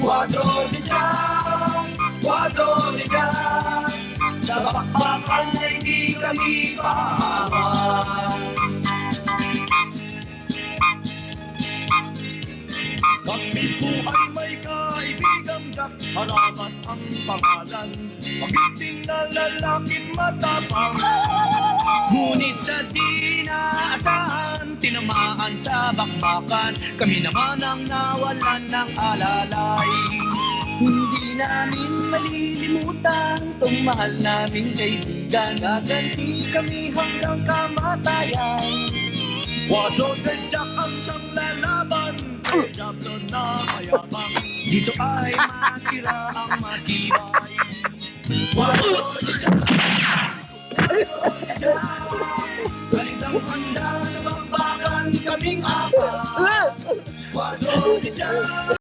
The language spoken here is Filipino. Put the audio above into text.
Cuatro de Jack, cuatro de Jack. Sa bakbakan ay di kami pahamak. Kami po ay may kaibigang Jack, Haramas ang pangalan, magiting na lalaking matapang. Ngunit sa di naasahan, tinamaan sa bakbakan, kami naman ang nawalan ng alalay. Hindi namin malilimutan tong mahal naming kaibigan, gaganti kami hanggang kamatayan. Cuatro de Jack ang siyang lalaban, kay Diablo na mayabang, dito ay matira ang matibay. Cuatro de Jack, cuatro de Jack, ganitang handa sa bakbakan kaming apat. Cuatro de Jack.